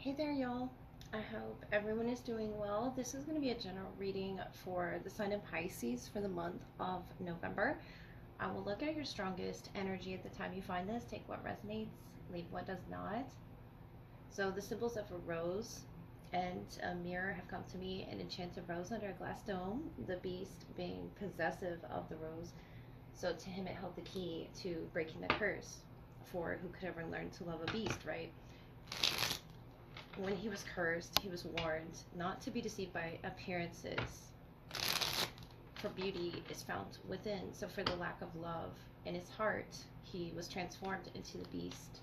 Hey there, y'all. I hope everyone is doing well. This is going to be a general reading for the sign of Pisces for the month of November. I will look at your strongest energy at the time you find this, take what resonates, leave what does not. So the symbols of a rose and a mirror have come to me, an enchanted rose under a glass dome, the beast being possessive of the rose. So to him it held the key to breaking the curse, for who could ever learn to love a beast, right? When he was cursed, he was warned not to be deceived by appearances, for beauty is found within. So for the lack of love in his heart, he was transformed into the beast.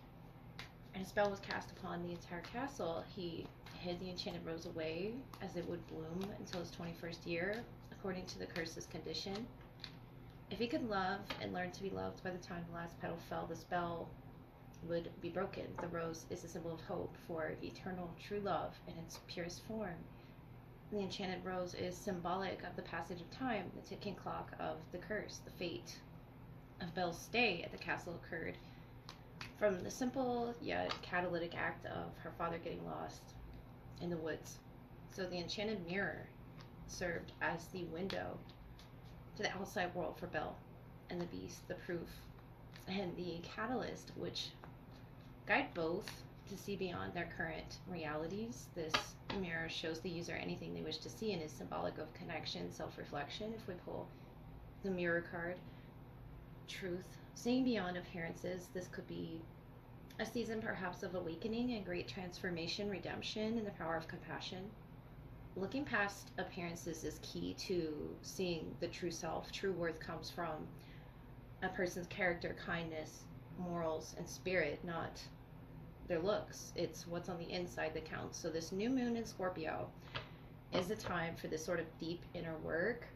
And a spell was cast upon the entire castle. He hid the enchanted rose away as it would bloom until his 21st year, according to the curse's condition. If he could love and learn to be loved by the time the last petal fell, the spell would be broken. The rose is a symbol of hope for eternal true love in its purest form. The enchanted rose is symbolic of the passage of time, the ticking clock of the curse. The fate of Belle's stay at the castle occurred from the simple yet catalytic act of her father getting lost in the woods. So the enchanted mirror served as the window to the outside world for Belle and the beast, the proof and the catalyst which guide both to see beyond their current realities. This mirror shows the user anything they wish to see and is symbolic of connection, self-reflection. If we pull the mirror card, truth, seeing beyond appearances, this could be a season perhaps of awakening and great transformation, redemption, and the power of compassion. Looking past appearances is key to seeing the true self. True worth comes from a person's character, kindness, morals, and spirit, not their looks. It's what's on the inside that counts. So this new moon in Scorpio is the time for this sort of deep inner work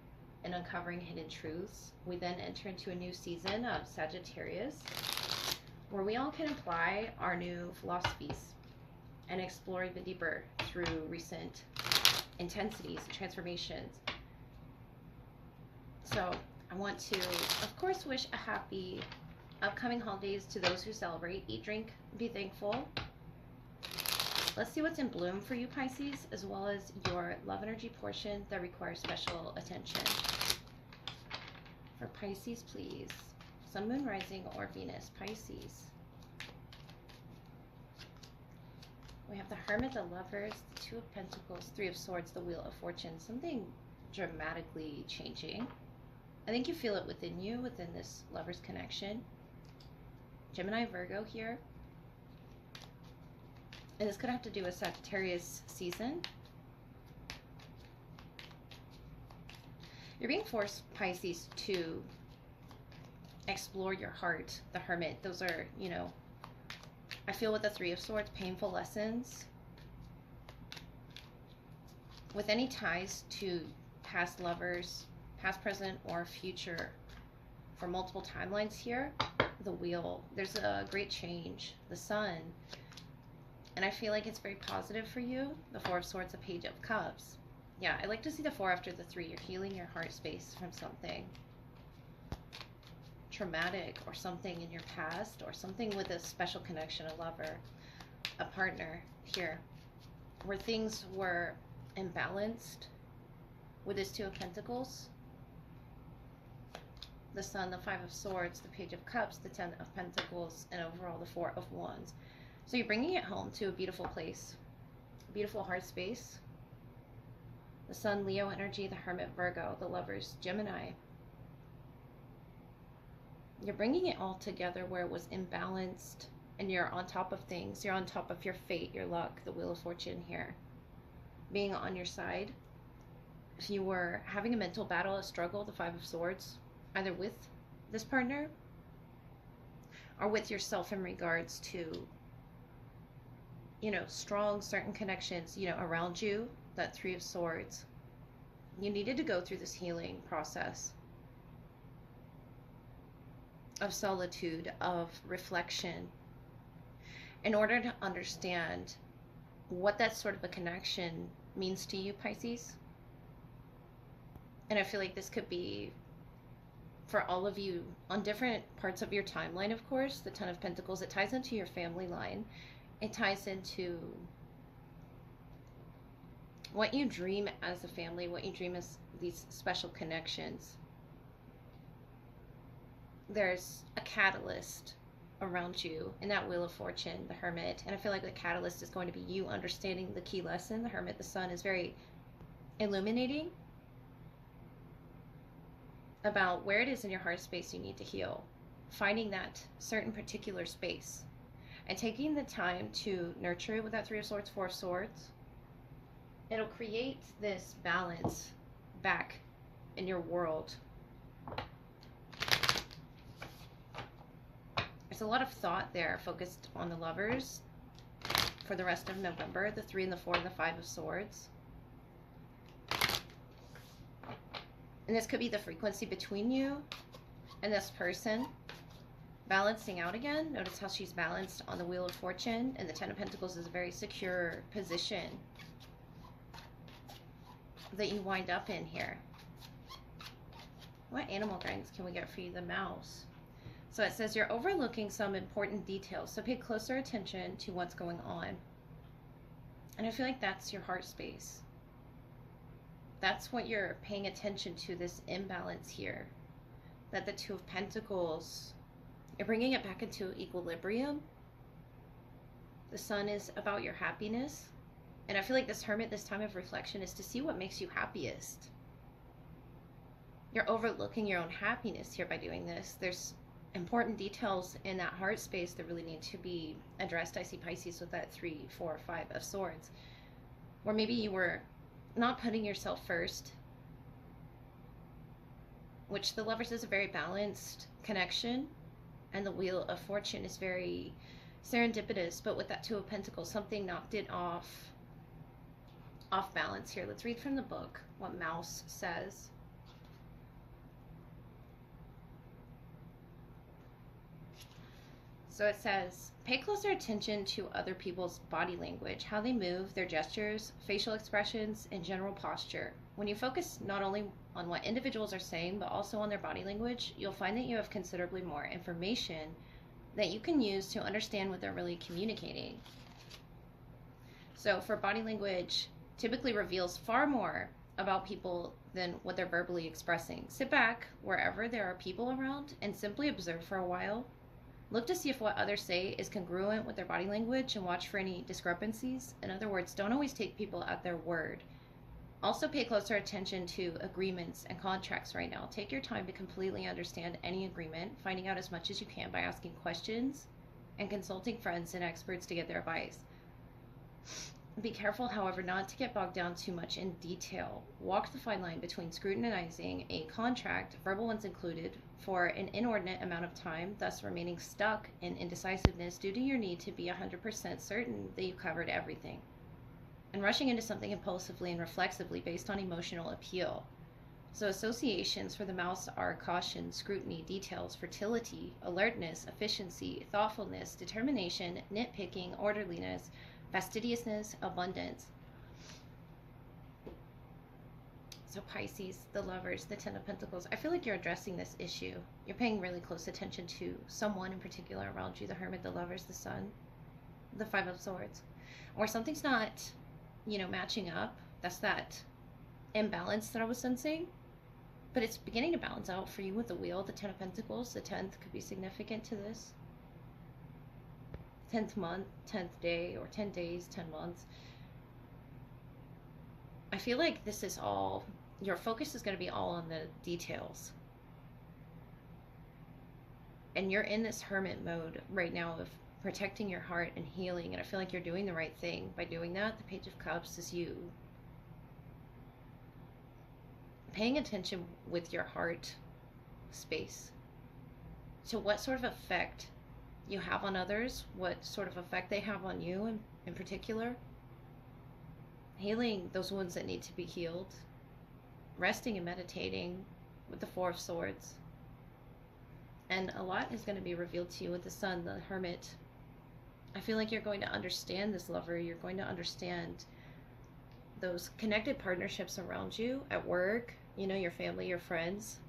and uncovering hidden truths. We then enter into a new season of Sagittarius, where we all can apply our new philosophies and explore even deeper through recent intensities and transformations. So I want to, of course, wish a happy upcoming holidays to those who celebrate. Eat, drink, be thankful. Let's see what's in bloom for you, Pisces, as well as your love energy portion that requires special attention. For Pisces, please. Sun, Moon, Rising, or Venus. Pisces. We have the Hermit, the Lovers, the Two of Pentacles, Three of Swords, the Wheel of Fortune. Something dramatically changing. I think you feel it within you, within this Lovers connection. Gemini, Virgo here. And this could have to do with Sagittarius season. You're being forced, Pisces, to explore your heart, the Hermit. Those are, I feel with the Three of Swords, painful lessons. With any ties to past lovers, past, present, or future, for multiple timelines here, the Wheel, there's a great change. The Sun, and I feel like it's very positive for you. The Four of Swords, the Page of Cups. Yeah, I like to see the 4 after the 3. You're healing your heart space from something traumatic or something in your past, or something with a special connection, a lover, a partner here, where things were imbalanced with this Two of Pentacles, the Sun, the Five of Swords, the Page of Cups, the 10 of Pentacles, and overall the 4 of Wands. So you're bringing it home to a beautiful place, a beautiful heart space. The Sun, Leo energy, the Hermit, Virgo, the Lovers, Gemini. You're bringing it all together where it was imbalanced, and you're on top of things. You're on top of your fate, your luck, the Wheel of Fortune here, being on your side. If you were having a mental battle, a struggle, the Five of Swords, either with this partner or with yourself in regards to, strong certain connections, around you, that Three of Swords. You needed to go through this healing process of solitude, of reflection, in order to understand what that sort of a connection means to you, Pisces. And I feel like this could be for all of you on different parts of your timeline, of course. The Ten of Pentacles, it ties into your family line. It ties into what you dream as a family, what you dream as these special connections, there's a catalyst around you in that Wheel of Fortune, the Hermit. And I feel like the catalyst is going to be you understanding the key lesson. The Hermit, the Sun, is very illuminating about where it is in your heart space you need to heal, finding that certain particular space and taking the time to nurture it with that Three of Swords, Four of Swords. It'll create this balance back in your world. There's a lot of thought there focused on the Lovers for the rest of November, the 3 and the 4 and the 5 of Swords. And this could be the frequency between you and this person balancing out again. Notice how she's balanced on the Wheel of Fortune, and the Ten of Pentacles is a very secure position that you wind up in here. What animal guidance can we get for you? The Mouse. So it says you're overlooking some important details, so pay closer attention to what's going on. And I feel like that's your heart space. That's what you're paying attention to, this imbalance here. That the Two of Pentacles, you're bringing it back into equilibrium. The Sun is about your happiness. And I feel like this Hermit, this time of reflection, is to see what makes you happiest. You're overlooking your own happiness here by doing this. There's important details in that heart space that really need to be addressed. I see Pisces with that 3, 4, 5 of Swords. Or maybe you were not putting yourself first, which the Lovers is a very balanced connection, and the Wheel of Fortune is very serendipitous, but with that Two of Pentacles, something knocked it off balance here. Let's read from the book what Mouse says. So it says, pay closer attention to other people's body language, how they move, their gestures, facial expressions, and general posture. When you focus not only on what individuals are saying, but also on their body language, you'll find that you have considerably more information that you can use to understand what they're really communicating. So for body language, typically reveals far more about people than what they're verbally expressing. Sit back wherever there are people around and simply observe for a while. Look to see if what others say is congruent with their body language and watch for any discrepancies. In other words, don't always take people at their word. Also pay closer attention to agreements and contracts right now. Take your time to completely understand any agreement, finding out as much as you can by asking questions and consulting friends and experts to get their advice. Be careful, however, not to get bogged down too much in detail. Walk the fine line between scrutinizing a contract, verbal ones included, for an inordinate amount of time, thus remaining stuck in indecisiveness due to your need to be 100% certain that you covered everything, and rushing into something impulsively and reflexively based on emotional appeal. So associations for the Mouse are caution, scrutiny, details, fertility, alertness, efficiency, thoughtfulness, determination, nitpicking, orderliness, fastidiousness, abundance. So Pisces, the Lovers, the Ten of Pentacles, I feel like you're addressing this issue. You're paying really close attention to someone in particular around you, the Hermit, the Lovers, the Sun, the Five of Swords. Or something's not, matching up. That's that imbalance that I was sensing. But it's beginning to balance out for you with the Wheel, the Ten of Pentacles. The 10th could be significant to this. 10th month, 10th day, or 10 days, 10 months. I feel like this is all, your focus is going to be all on the details. And you're in this hermit mode right now of protecting your heart and healing. And I feel like you're doing the right thing by doing that. The Page of Cups is you paying attention with your heart space to what sort of effect you have on others, what sort of effect they have on you in particular. Healing those wounds that need to be healed. Resting and meditating with the Four of Swords. And a lot is going to be revealed to you with the Sun, the Hermit. I feel like you're going to understand this Lover. You're going to understand those connected partnerships around you at work, your family, your friends,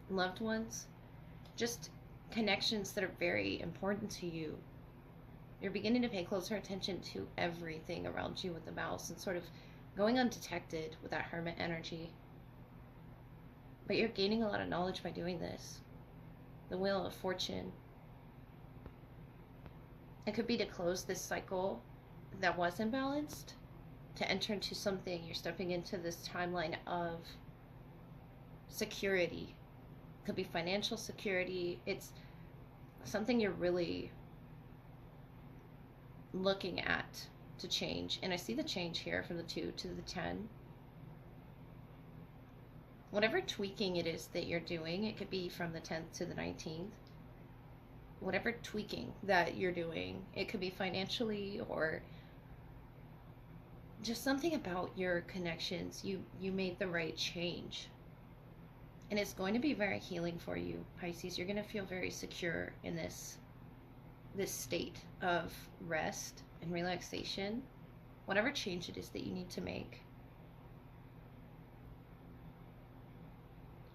loved ones. Just connections that are very important to you. You're beginning to pay closer attention to everything around you with the Mouse and sort of going undetected with that Hermit energy. But you're gaining a lot of knowledge by doing this. The Wheel of Fortune. It could be to close this cycle that was imbalanced, to enter into something. You're stepping into this timeline of security. It could be financial security. It's something you're really looking at to change. And I see the change here from the 2 to the 10. Whatever tweaking it is that you're doing, it could be from the 10th to the 19th. Whatever tweaking that you're doing, it could be financially or just something about your connections. You made the right change. And it's going to be very healing for you, Pisces. You're going to feel very secure in this state of rest and relaxation, whatever change it is that you need to make.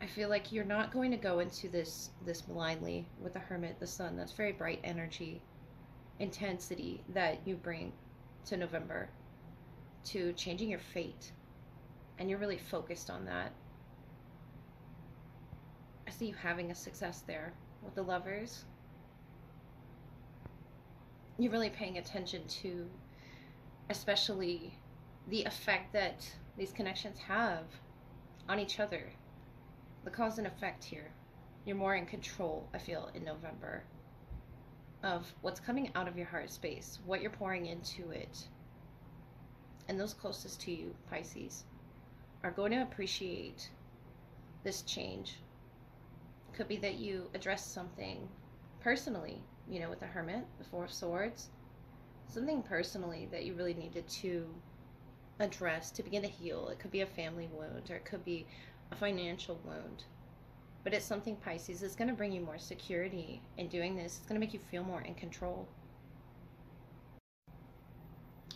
I feel like you're not going to go into this blindly with the Hermit, the Sun. That's very bright energy, intensity that you bring to November, to changing your fate. And you're really focused on that. I see you having a success there with the Lovers. You're really paying attention to especially the effect that these connections have on each other. The cause and effect here. You're more in control, I feel, in November, of what's coming out of your heart space, what you're pouring into it. And those closest to you, Pisces, are going to appreciate this change. Could be that you address something personally, you know, with the Hermit, the 4 of Swords. Something personally that you really needed to address to begin to heal. It could be a family wound, or it could be a financial wound. But it's something, Pisces, is going to bring you more security in doing this. It's going to make you feel more in control.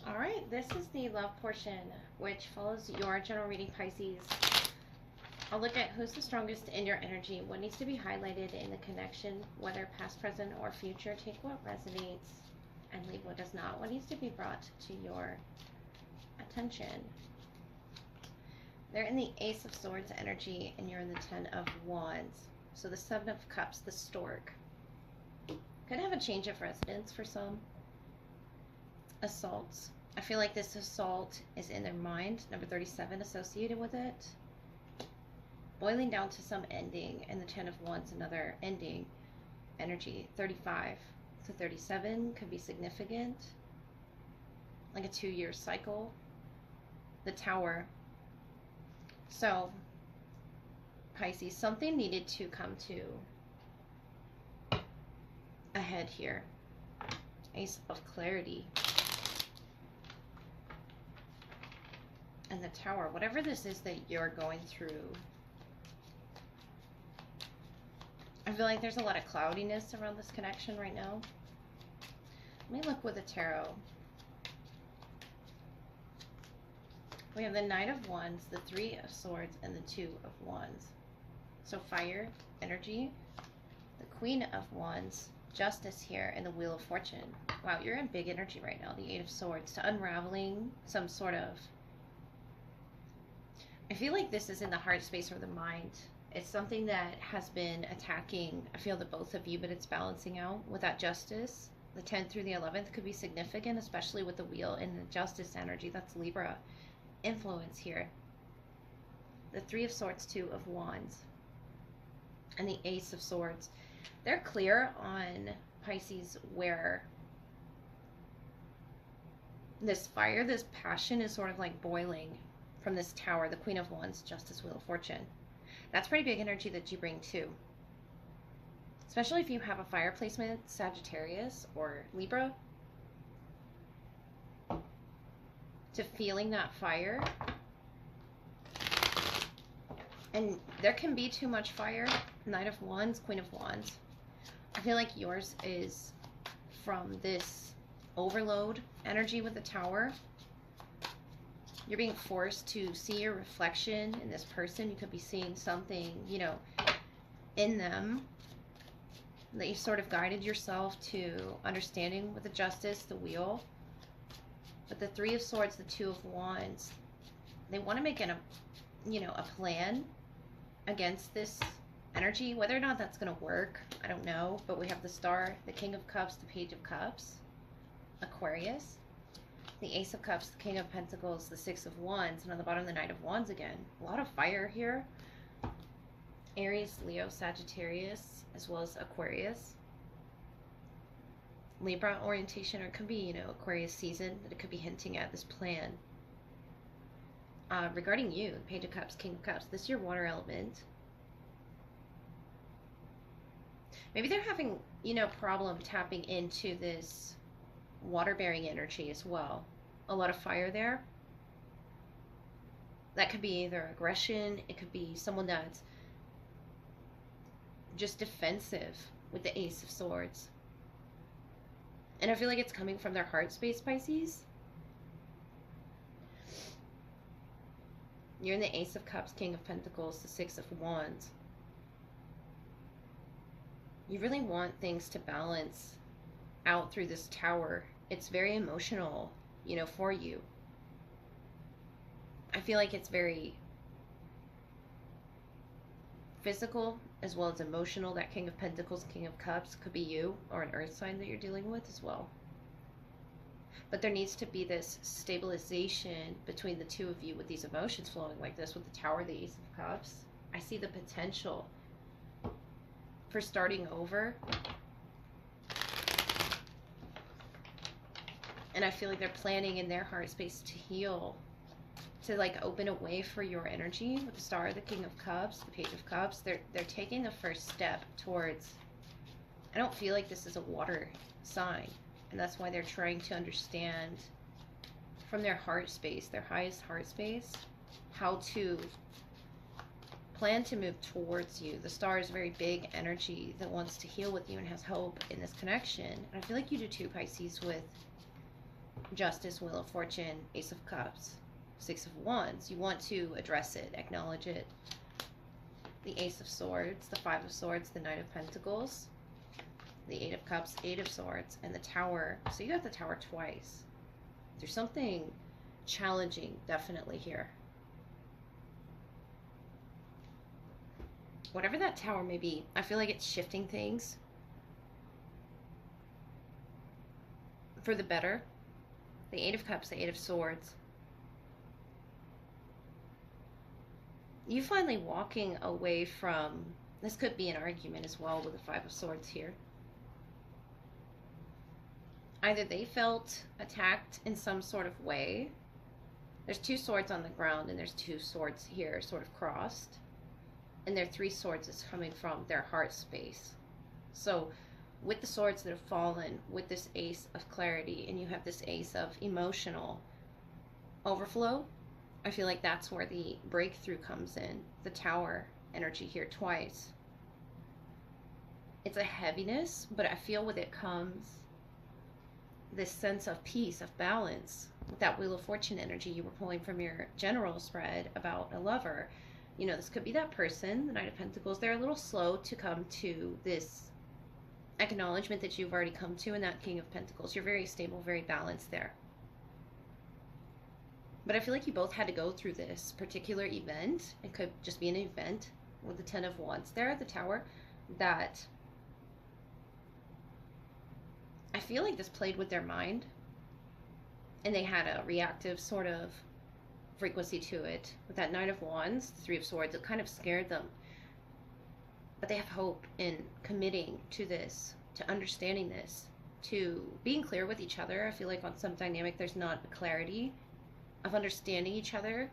All right, this is the love portion, which follows your general reading, Pisces. I'll look at who's the strongest in your energy, what needs to be highlighted in the connection, whether past, present, or future. Take what resonates and leave what does not. What needs to be brought to your attention. They're in the Ace of Swords energy, and you're in the 10 of Wands. So the 7 of Cups, the Stork. Could have a change of residence for some. Assaults. I feel like this assault is in their mind. Number 37 associated with it. Boiling down to some ending, and the 10 of Wands, another ending energy. 35 to 37 could be significant. Like a 2-year cycle. The Tower. So, Pisces, something needed to come to a head here. Ace of Clarity. And the Tower. Whatever this is that you're going through, I feel like there's a lot of cloudiness around this connection right now. Let me look with the tarot. We have the Knight of Wands, the 3 of Swords, and the 2 of Wands. So fire, energy, the Queen of Wands, Justice here, and the Wheel of Fortune. Wow, you're in big energy right now, the 8 of Swords, to unraveling some sort of... I feel like this is in the heart space or the mind. It's something that has been attacking, I feel, the both of you, but it's balancing out with that Justice. The 10th through the 11th could be significant, especially with the Wheel and the Justice energy. That's Libra influence here. The 3 of Swords, 2 of Wands, and the Ace of Swords. They're clear on, Pisces, where this fire, this passion is sort of like boiling from this Tower, the Queen of Wands, Justice, Wheel of Fortune. That's pretty big energy that you bring too. Especially if you have a fire placement, Sagittarius or Libra. To feeling that fire. And there can be too much fire. Knight of Wands, Queen of Wands. I feel like yours is from this overload energy with the Tower. You're being forced to see your reflection in this person. You could be seeing something, you know, in them that you sort of guided yourself to understanding with the Justice, the Wheel. But the 3 of Swords, the 2 of Wands, They want to make a plan against this energy. Whether or not that's going to work, I don't know. But we have the Star, the King of Cups, the Page of Cups, Aquarius, the Ace of Cups, the King of Pentacles, the Six of Wands, and on the bottom the Knight of Wands again. A lot of fire here. Aries, Leo, Sagittarius, as well as Aquarius. Libra orientation, or it could be, Aquarius season, that it could be hinting at this plan. Regarding you, Page of Cups, King of Cups, this is your water element. Maybe they're having, problem tapping into this water-bearing energy as well. A lot of fire there. That could be either aggression, it could be someone that's just defensive with the Ace of Swords. And I feel like it's coming from their heart space, Pisces. You're in the Ace of Cups, King of Pentacles, the Six of Wands. You really want things to balance out through this Tower. It's very emotional, for you. I feel like it's very physical as well as emotional. That King of Pentacles, King of Cups could be you or an earth sign that you're dealing with as well. But there needs to be this stabilization between the two of you with these emotions flowing like this with the Tower, the Ace of Cups. I see the potential for starting over. And I feel like they're planning in their heart space to heal, to open a way for your energy with the Star, the King of Cups, the Page of Cups. They're taking the first step towards, I don't feel like this is a water sign, and that's why they're trying to understand from their heart space, their highest heart space, how to plan to move towards you. The Star is very big energy that wants to heal with you and has hope in this connection. And I feel like you do too, Pisces, with Justice, Wheel of Fortune, Ace of Cups, Six of Wands. You want to address it, acknowledge it. The Ace of Swords, the Five of Swords, the Knight of Pentacles, the Eight of Cups, Eight of Swords, and the Tower. So you got the Tower twice. There's something challenging definitely here. Whatever that Tower may be, I feel like it's shifting things for the better. The Eight of Cups, the Eight of Swords. You finally walking away from, this could be an argument as well with the Five of Swords here. Either they felt attacked in some sort of way. There's two swords on the ground and there's two swords here sort of crossed. And their three swords is coming from their heart space. So with the swords that have fallen, with this Ace of Clarity, and you have this Ace of emotional overflow, I feel like that's where the breakthrough comes in. The Tower energy here twice. It's a heaviness, but I feel with it comes this sense of peace, of balance. With that Wheel of Fortune energy you were pulling from your general spread about a lover. This could be that person, the Knight of Pentacles. They're a little slow to come to this acknowledgement that you've already come to in that King of Pentacles. You're very stable, very balanced there. But I feel like you both had to go through this particular event. It could just be an event with the Ten of Wands there at the Tower that I feel like this played with their mind and they had a reactive sort of frequency to it. With that Knight of Wands, the Three of Swords, it kind of scared them. But they have hope in committing to this, to understanding this, to being clear with each other. I feel like on some dynamic there's not a clarity of understanding each other.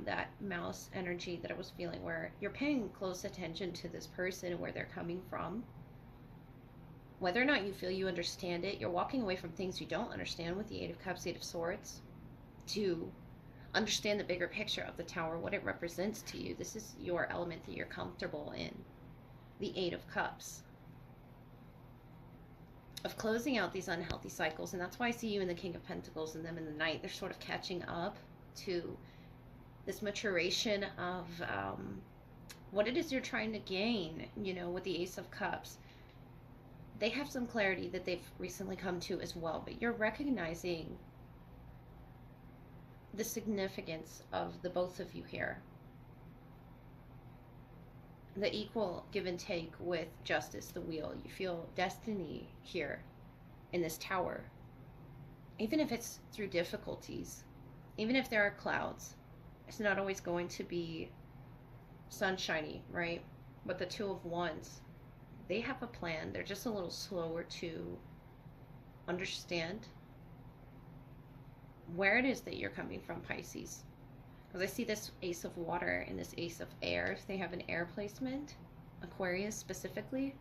That mouse energy that I was feeling where you're paying close attention to this person and where they're coming from. Whether or not you feel you understand it, you're walking away from things you don't understand with the Eight of Cups, Eight of Swords, to understand the bigger picture of the Tower, what it represents to you. This is your element that you're comfortable in. The Eight of Cups. Of closing out these unhealthy cycles. And that's why I see you in the King of Pentacles and them in the Knight. They're sort of catching up to this maturation of what it is you're trying to gain, with the Ace of Cups. They have some clarity that they've recently come to as well. But you're recognizing the significance of the both of you here, the equal give and take with justice, the wheel. You feel destiny here in this tower, even if it's through difficulties, even if there are clouds. It's not always going to be sunshiny, right? But the Two of Wands, they have a plan. They're just a little slower to understand where it is that you're coming from, Pisces. Because I see this Ace of Water and this Ace of Air. If they have an air placement, Aquarius specifically,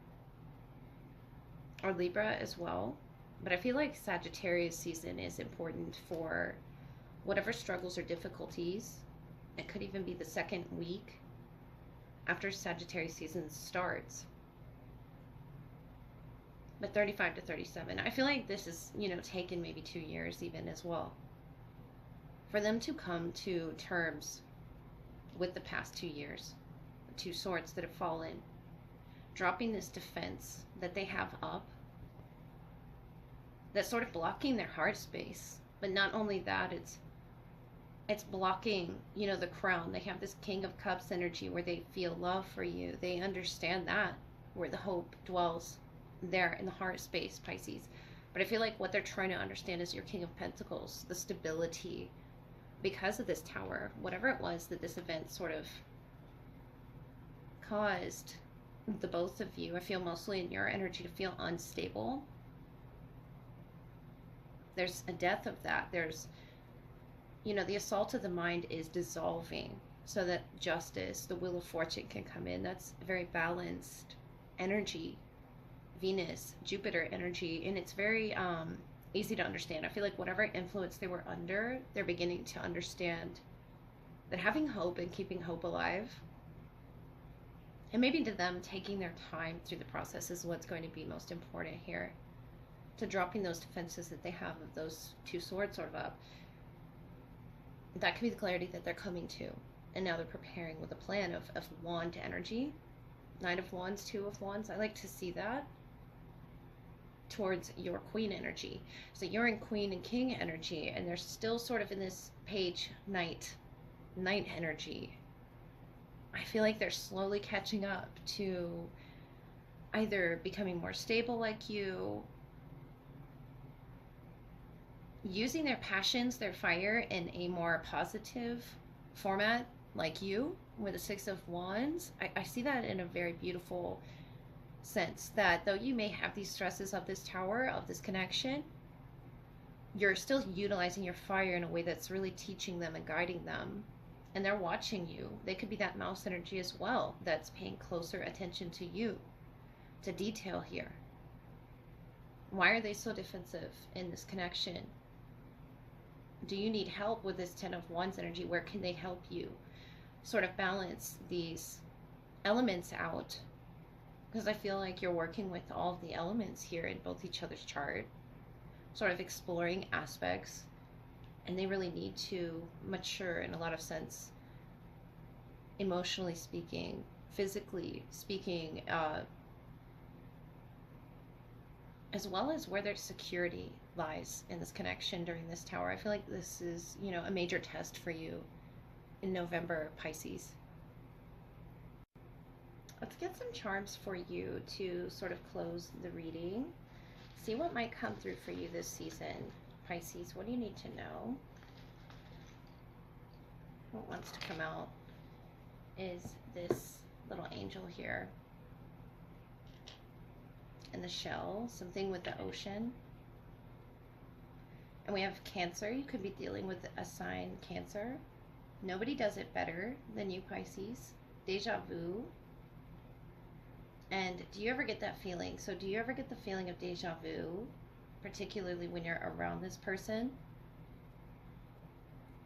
or Libra as well. But I feel like Sagittarius season is important for whatever struggles or difficulties. It could even be the second week after Sagittarius season starts. But 35 to 37, I feel like this is, taken maybe 2 years even as well, for them to come to terms with the past 2 years. The Two Swords that have fallen, dropping this defense that they have up, that's sort of blocking their heart space. But not only that, it's blocking, the crown. They have this King of Cups energy where they feel love for you. They understand that, where the hope dwells there in the heart space, Pisces. But I feel like what they're trying to understand is your King of Pentacles, the stability, because of this tower, whatever it was that this event sort of caused the both of you, I feel mostly in your energy, to feel unstable. There's a death of that. There's, the assault of the mind is dissolving so that justice, the Wheel of Fortune, can come in. That's a very balanced energy, Venus, Jupiter energy, and it's very easy to understand. I feel like whatever influence they were under, they're beginning to understand that having hope and keeping hope alive, and maybe to them taking their time through the process, is what's going to be most important here, to dropping those defenses that they have of those Two Swords sort of up. That could be the clarity that they're coming to, and now they're preparing with a plan of wand energy, Knight of Wands, Two of Wands. I like to see that towards your Queen energy. So you're in Queen and King energy, and they're still sort of in this Page Knight energy. I feel like they're slowly catching up to either becoming more stable like you, using their passions, their fire, in a more positive format like you, with the Six of Wands. I see that in a very beautiful sense, that though you may have these stresses of this tower, of this connection, you're still utilizing your fire in a way that's really teaching them and guiding them. And they're watching you. They could be that mouse energy as well, that's paying closer attention to you, to detail here. Why are they so defensive in this connection? Do you need help with this Ten of Wands energy? Where can they help you sort of balance these elements out? Because I feel like you're working with all of the elements here in both each other's chart, sort of exploring aspects, and they really need to mature in a lot of sense, emotionally speaking, physically speaking, as well as where their security lies in this connection during this tower. I feel like this is, a major test for you in November, Pisces. Let's get some charms for you to sort of close the reading. See what might come through for you this season, Pisces. What do you need to know? What wants to come out is this little angel here in the shell, something with the ocean. And we have Cancer. You could be dealing with a sign Cancer. Nobody does it better than you, Pisces. Deja vu. And do you ever get that feeling? So do you ever get the feeling of deja vu, particularly when you're around this person?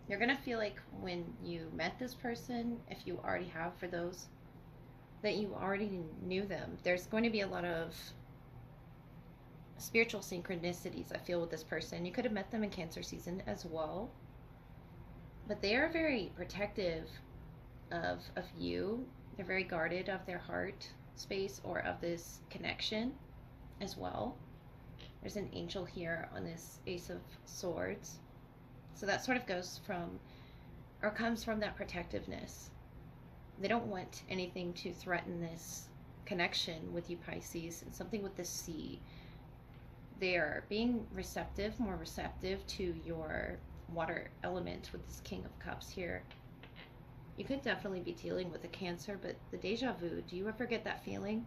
You're going to feel like when you met this person, if you already have, for those that you already knew them, there's going to be a lot of spiritual synchronicities, I feel, with this person. You could have met them in Cancer season as well. But they are very protective of you. They're very guarded of their heart space or of this connection as well. There's an angel here on this Ace of Swords. So that sort of goes from, or comes from, that protectiveness. They don't want anything to threaten this connection with you, Pisces. It's something with the sea. They are being receptive, more receptive to your water element with this King of Cups here. You could definitely be dealing with a Cancer, but the deja vu, do you ever get that feeling